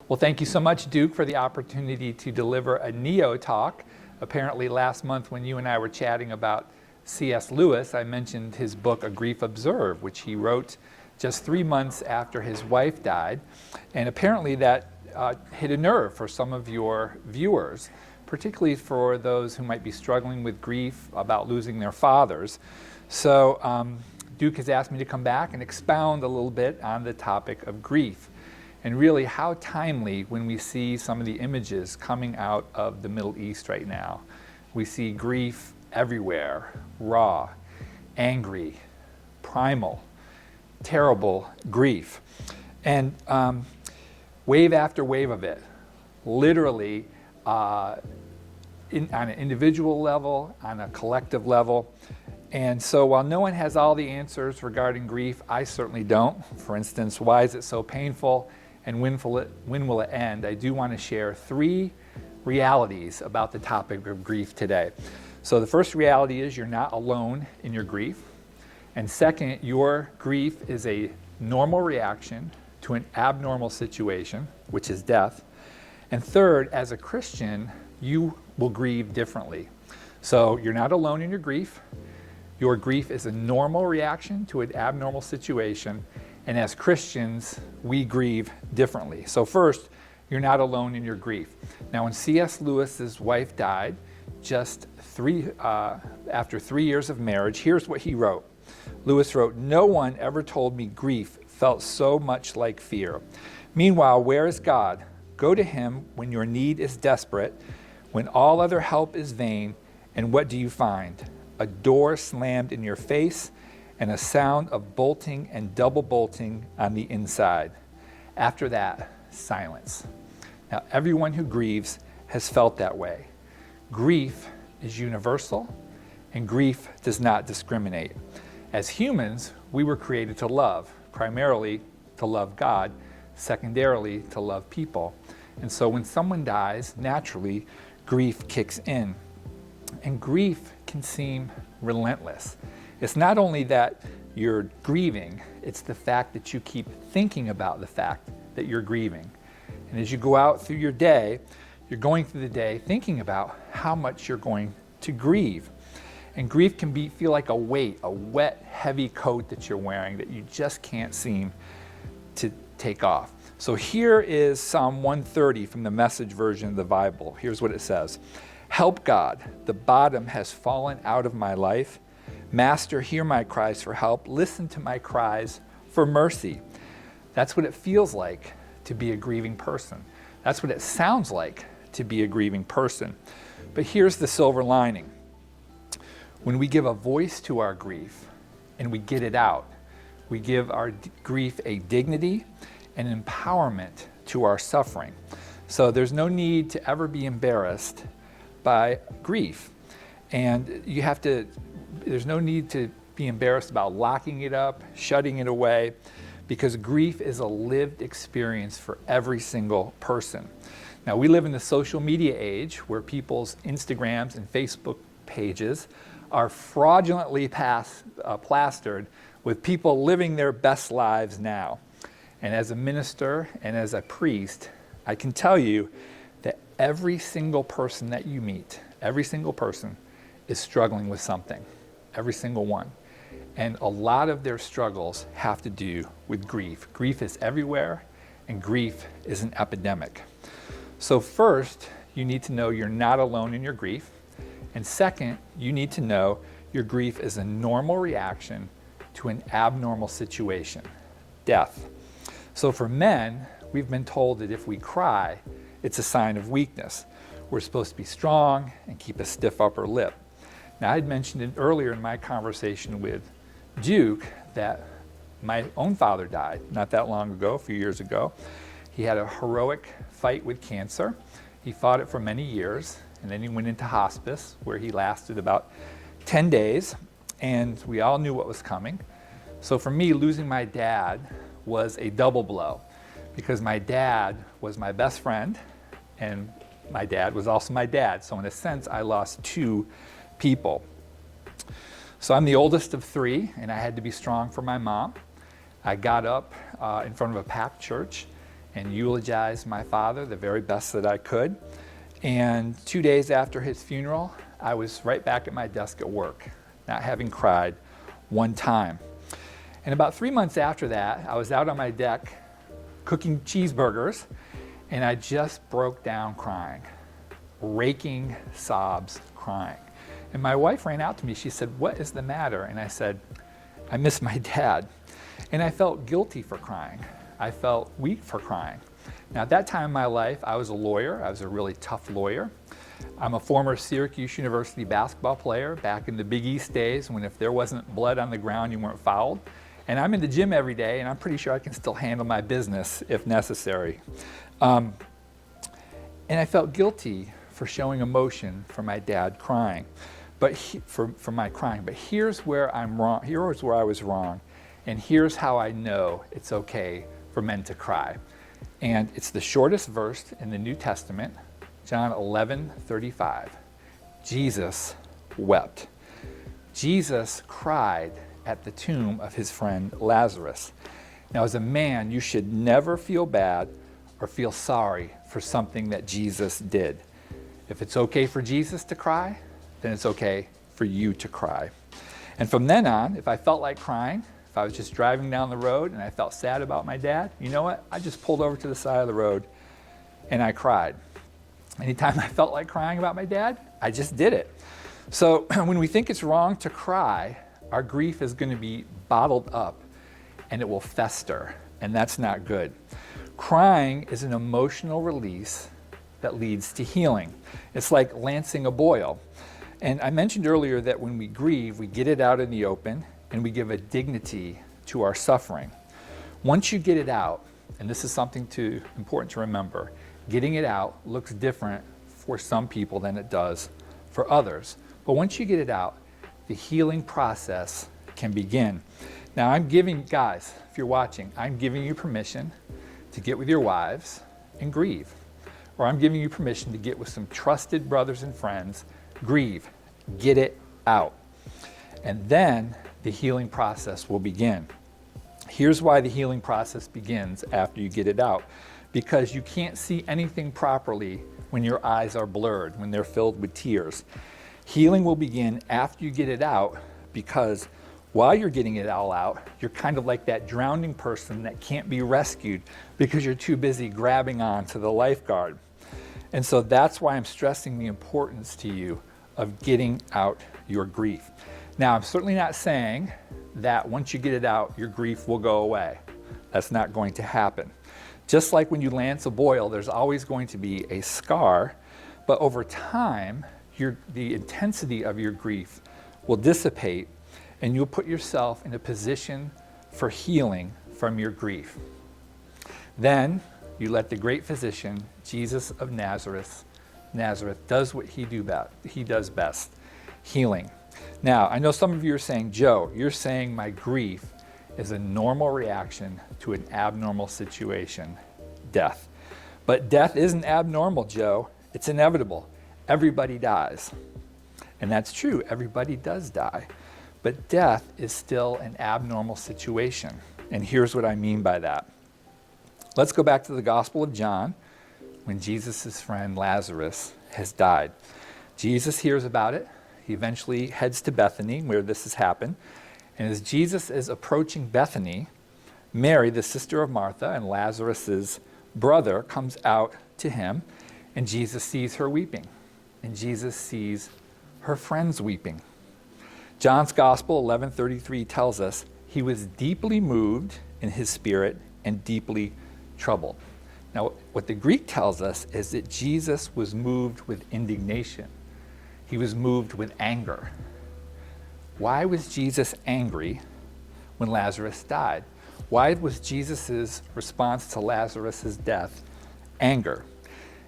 Well, thank you so much, Duke, for the opportunity to deliver a Neo talk. Apparently last month when you and I were chatting about C.S. Lewis, I mentioned his book, A Grief Observed, which he wrote just 3 months after his wife died. And apparently that hit a nerve for some of your viewers, particularly for those who might be struggling with grief about losing their fathers. So Duke has asked me to come back and expound a little bit on the topic of grief. And really how timely when we see some of the images coming out of the Middle East right now. We see grief everywhere, raw, angry, primal, terrible grief. And wave after wave of it, literally on an individual level, on a collective level. And so while no one has all the answers regarding grief, I certainly don't. For instance, why is it so painful? And when will it end? I do want to share 3 realities about the topic of grief today. So the first reality is you're not alone in your grief. And second, your grief is a normal reaction to an abnormal situation, which is death. And third, as a Christian, you will grieve differently. So you're not alone in your grief. Your grief is a normal reaction to an abnormal situation. And as Christians, we grieve differently. So first, you're not alone in your grief. Now, when C.S. Lewis's wife died, just after 3 years of marriage, here's what he wrote. Lewis wrote, "No one ever told me grief felt so much like fear. Meanwhile, where is God? Go to him when your need is desperate, when all other help is vain, and what do you find? A door slammed in your face, and a sound of bolting and double bolting on the inside. After that, silence." Now, everyone who grieves has felt that way. Grief is universal, and grief does not discriminate. As humans, we were created to love, primarily to love God, secondarily to love people. And so when someone dies, naturally, grief kicks in. And grief can seem relentless. It's not only that you're grieving, it's the fact that you keep thinking about the fact that you're grieving. And as you go out through your day, you're going through the day thinking about how much you're going to grieve. And grief can feel like a weight, a wet, heavy coat that you're wearing that you just can't seem to take off. So here is Psalm 130 from the Message version of the Bible. Here's what it says. "Help, God, the bottom has fallen out of my life. Master, hear my cries for help. Listen to my cries for mercy." That's what it feels like to be a grieving person. That's what it sounds like to be a grieving person. But here's the silver lining. When we give a voice to our grief and we get it out, we give our grief a dignity and empowerment to our suffering. So there's no need to ever be embarrassed by grief. And there's no need to be embarrassed about locking it up, shutting it away, because grief is a lived experience for every single person. Now, we live in the social media age where people's Instagrams and Facebook pages are fraudulently plastered with people living their best lives now. And as a minister and as a priest, I can tell you that every single person that you meet, every single person is struggling with something, every single one. And a lot of their struggles have to do with grief. Grief is everywhere, and grief is an epidemic. So first, you need to know you're not alone in your grief. And second, you need to know your grief is a normal reaction to an abnormal situation, death. So for men, we've been told that if we cry, it's a sign of weakness. We're supposed to be strong and keep a stiff upper lip. Now, I had mentioned it earlier in my conversation with Duke that my own father died not that long ago, a few years ago. He had a heroic fight with cancer. He fought it for many years, and then he went into hospice where he lasted about 10 days, and we all knew what was coming. So for me, losing my dad was a double blow because my dad was my best friend, and my dad was also my dad. So in a sense, I lost 2 people. So I'm the oldest of 3, and I had to be strong for my mom. I got up in front of a packed church and eulogized my father the very best that I could. And 2 days after his funeral, I was right back at my desk at work, not having cried one time. And about 3 months after that, I was out on my deck cooking cheeseburgers, and I just broke down crying, raking sobs, crying. And my wife ran out to me. She said, "What is the matter?" And I said, "I miss my dad." And I felt guilty for crying. I felt weak for crying. Now, at that time in my life, I was a lawyer. I was a really tough lawyer. I'm a former Syracuse University basketball player back in the Big East days when if there wasn't blood on the ground, you weren't fouled. And I'm in the gym every day, and I'm pretty sure I can still handle my business if necessary. And I felt guilty for showing emotion for my dad crying, for my crying. But here's where I'm wrong. Here's where I was wrong, and here's how I know it's okay for men to cry. And it's the shortest verse in the New Testament, John 11:35. Jesus wept. Jesus cried at the tomb of his friend Lazarus. Now, as a man, you should never feel bad or feel sorry for something that Jesus did. If it's okay for Jesus to cry, then it's okay for you to cry. And from then on, if I felt like crying, if I was just driving down the road and I felt sad about my dad, you know what? I just pulled over to the side of the road and I cried. Anytime I felt like crying about my dad, I just did it. So when we think it's wrong to cry, our grief is going to be bottled up and it will fester, and that's not good. Crying is an emotional release that leads to healing. It's like lancing a boil. And I mentioned earlier that when we grieve, we get it out in the open and we give a dignity to our suffering. Once you get it out, and this is something important to remember, getting it out looks different for some people than it does for others. But once you get it out, the healing process can begin. Now guys, if you're watching, I'm giving you permission to get with your wives and grieve. Or I'm giving you permission to get with some trusted brothers and friends, grieve, get it out. And then the healing process will begin. Here's why the healing process begins after you get it out. Because you can't see anything properly when your eyes are blurred, when they're filled with tears. Healing will begin after you get it out, because while you're getting it all out, you're kind of like that drowning person that can't be rescued because you're too busy grabbing on to the lifeguard. And so that's why I'm stressing the importance to you of getting out your grief. Now, I'm certainly not saying that once you get it out, your grief will go away. That's not going to happen. Just like when you lance a boil, there's always going to be a scar, but over time, the intensity of your grief will dissipate, and you'll put yourself in a position for healing from your grief. Then you let the great physician, Jesus of Nazareth, does what he does best, healing. Now, I know some of you are saying, "Joe, you're saying my grief is a normal reaction to an abnormal situation, death." But death isn't abnormal, Joe. It's inevitable. Everybody dies. And that's true. Everybody does die. But death is still an abnormal situation. And here's what I mean by that. Let's go back to the Gospel of John, when Jesus' friend Lazarus has died. Jesus hears about it. He eventually heads to Bethany, where this has happened. And as Jesus is approaching Bethany, Mary, the sister of Martha and Lazarus' brother, comes out to him, and Jesus sees her weeping. And Jesus sees her friends weeping. John's Gospel 11:33 tells us he was deeply moved in his spirit and deeply troubled. Now, what the Greek tells us is that Jesus was moved with indignation. He was moved with anger. Why was Jesus angry when Lazarus died? Why was Jesus' response to Lazarus' death anger?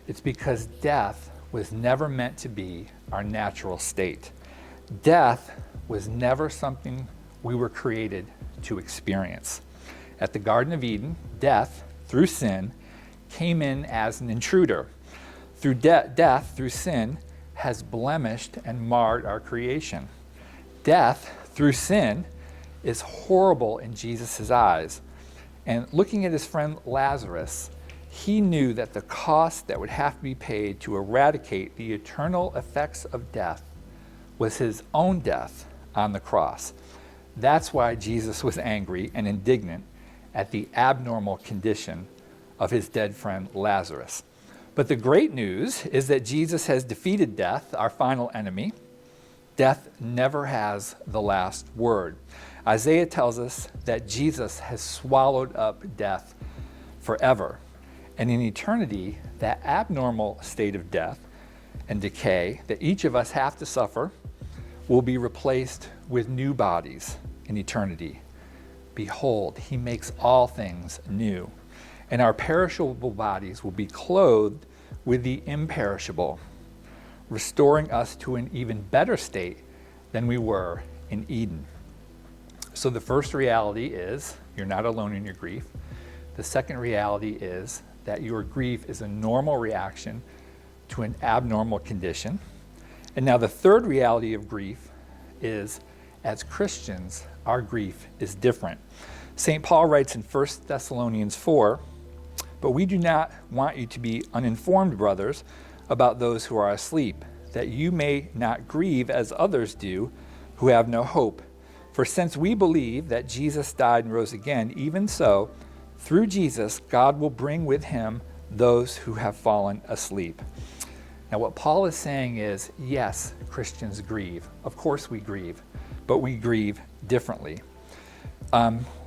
It's because death was never meant to be our natural state. Death was never something we were created to experience. At the Garden of Eden, death, through sin, came in as an intruder. Death, through sin, has blemished and marred our creation. Death, through sin, is horrible in Jesus' eyes. And looking at his friend Lazarus, He knew that the cost that would have to be paid to eradicate the eternal effects of death was his own death on the cross. That's why Jesus was angry and indignant at the abnormal condition of his dead friend Lazarus. But the great news is that Jesus has defeated death, our final enemy. Death never has the last word. Isaiah tells us that Jesus has swallowed up death forever. And in eternity, that abnormal state of death and decay that each of us have to suffer will be replaced with new bodies in eternity. Behold, he makes all things new. And our perishable bodies will be clothed with the imperishable, restoring us to an even better state than we were in Eden. So the first reality is you're not alone in your grief. The second reality is that your grief is a normal reaction to an abnormal condition. And now the third reality of grief is, as Christians, our grief is different. St. Paul writes in 1 Thessalonians 4, "But we do not want you to be uninformed, brothers, about those who are asleep, that you may not grieve as others do, who have no hope. For since we believe that Jesus died and rose again, even so, through Jesus, God will bring with him those who have fallen asleep." Now, what Paul is saying is, yes, Christians grieve. Of course we grieve, but we grieve differently.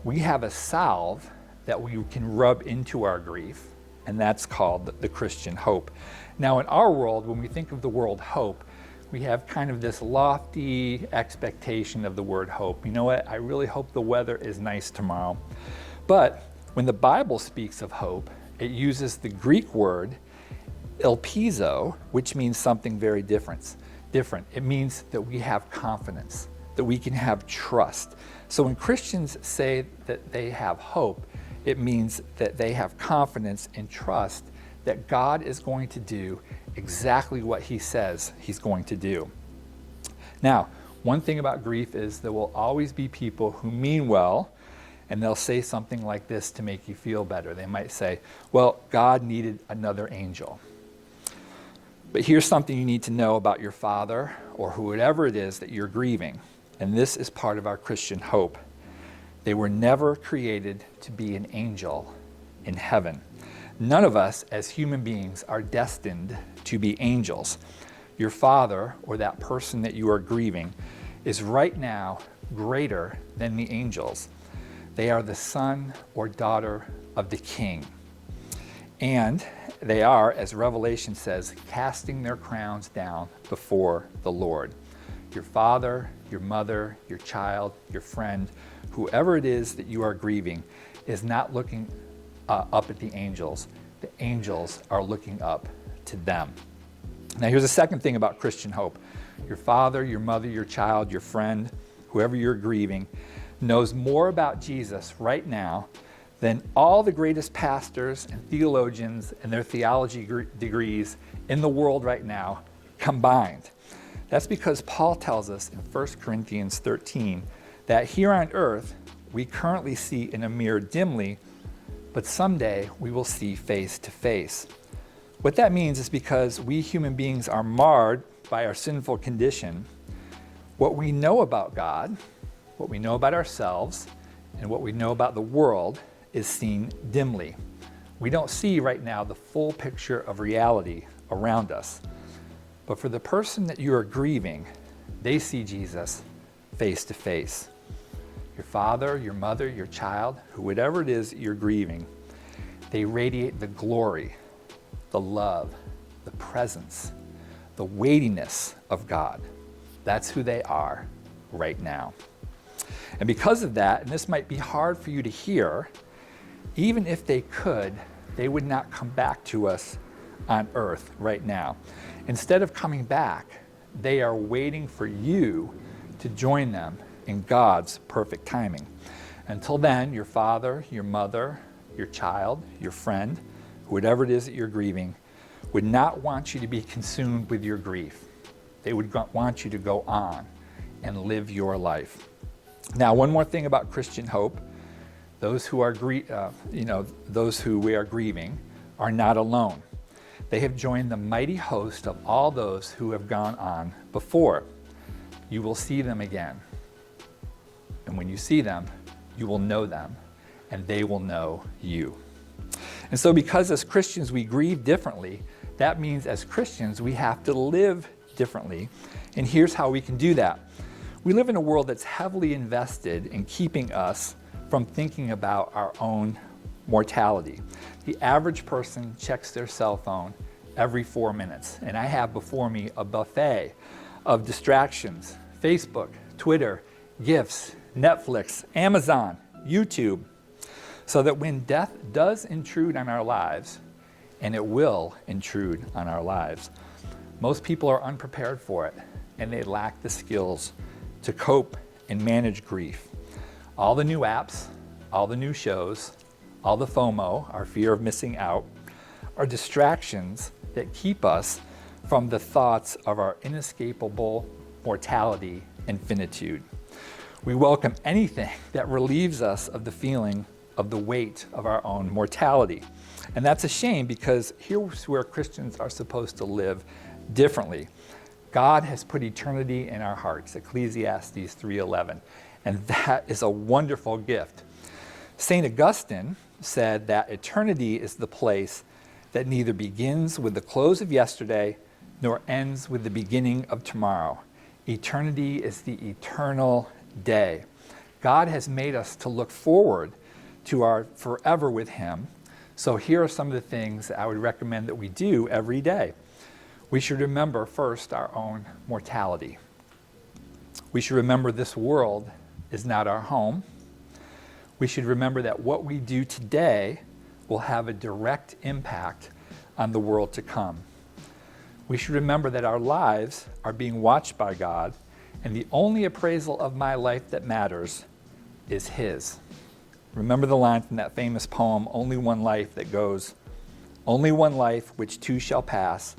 We have a salve that we can rub into our grief, and that's called the Christian hope. Now, in our world, when we think of the word hope, we have kind of this lofty expectation of the word hope. You know what? I really hope the weather is nice tomorrow. But when the Bible speaks of hope, it uses the Greek word elpizo, which means something very different. It means that we have confidence, that we can have trust. So when Christians say that they have hope, it means that they have confidence and trust that God is going to do exactly what he says he's going to do. Now, one thing about grief is there will always be people who mean well, and they'll say something like this to make you feel better. They might say, well, God needed another angel. But here's something you need to know about your father or whoever it is that you're grieving, and this is part of our Christian hope. They were never created to be an angel in heaven. None of us as human beings are destined to be angels. Your father, or that person that you are grieving, is right now greater than the angels. They are the son or daughter of the King. And they are, as Revelation says, casting their crowns down before the Lord. Your father, your mother, your child, your friend, whoever it is that you are grieving is not looking up at the angels. The angels are looking up to them. Now here's a second thing about Christian hope. Your father, your mother, your child, your friend, whoever you're grieving, knows more about Jesus right now than all the greatest pastors and theologians and their theology degrees in the world right now combined. That's because Paul tells us in 1 Corinthians 13 that here on earth we currently see in a mirror dimly, but someday we will see face to face. What that means is because we human beings are marred by our sinful condition, what we know about God, what we know about ourselves, and what we know about the world is seen dimly. We don't see right now the full picture of reality around us. But for the person that you are grieving, they see Jesus face to face. Your father, your mother, your child, whatever it is that you're grieving, they radiate the glory, the love, the presence, the weightiness of God. That's who they are right now. And because of that, and this might be hard for you to hear, even if they could, they would not come back to us on earth right now. Instead of coming back, they are waiting for you to join them in God's perfect timing. Until then, your father, your mother, your child, your friend, whatever it is that you're grieving, would not want you to be consumed with your grief. They would want you to go on and live your life. Now, one more thing about Christian hope. Those who are those who we are grieving are not alone. They have joined the mighty host of all those who have gone on before. You will see them again. And when you see them, you will know them, and they will know you. And so because as Christians we grieve differently, that means as Christians we have to live differently. And here's how we can do that. We live in a world that's heavily invested in keeping us from thinking about our own mortality. The average person checks their cell phone every 4 minutes, and I have before me a buffet of distractions: Facebook, Twitter, gifts, Netflix, Amazon, YouTube, so that when death does intrude on our lives, and it will intrude on our lives, most people are unprepared for it, and they lack the skills to cope and manage grief. All the new apps, all the new shows, all the FOMO, our fear of missing out, are distractions that keep us from the thoughts of our inescapable mortality and finitude. We welcome anything that relieves us of the feeling of the weight of our own mortality. And that's a shame, because here's where Christians are supposed to live differently. God has put eternity in our hearts, Ecclesiastes 3:11, and that is a wonderful gift. St. Augustine said that eternity is the place that neither begins with the close of yesterday nor ends with the beginning of tomorrow. Eternity is the eternal day. God has made us to look forward to our forever with Him. So here are some of the things that I would recommend that we do every day. We should remember first our own mortality. We should remember this world is not our home. We should remember that what we do today will have a direct impact on the world to come. We should remember that our lives are being watched by God, and the only appraisal of my life that matters is His. Remember the line from that famous poem, Only One Life, that goes, "Only one life which too shall pass,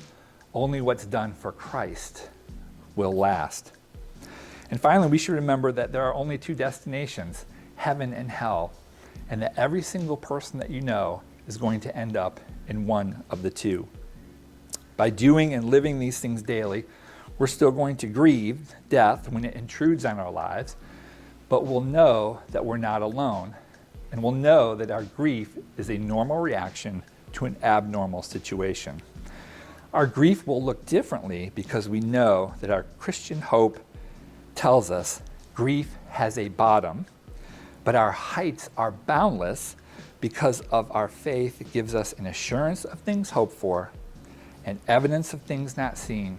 only what's done for Christ will last." And finally, we should remember that there are only two destinations, heaven and hell, and that every single person that you know is going to end up in one of the two. By doing and living these things daily, we're still going to grieve death when it intrudes on our lives, but we'll know that we're not alone, and we'll know that our grief is a normal reaction to an abnormal situation. Our grief will look differently because we know that our Christian hope tells us grief has a bottom, but our heights are boundless because of our faith. It gives us an assurance of things hoped for, and evidence of things not seen,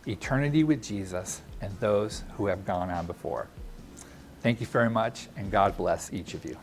eternity with Jesus and those who have gone on before. Thank you very much, and God bless each of you.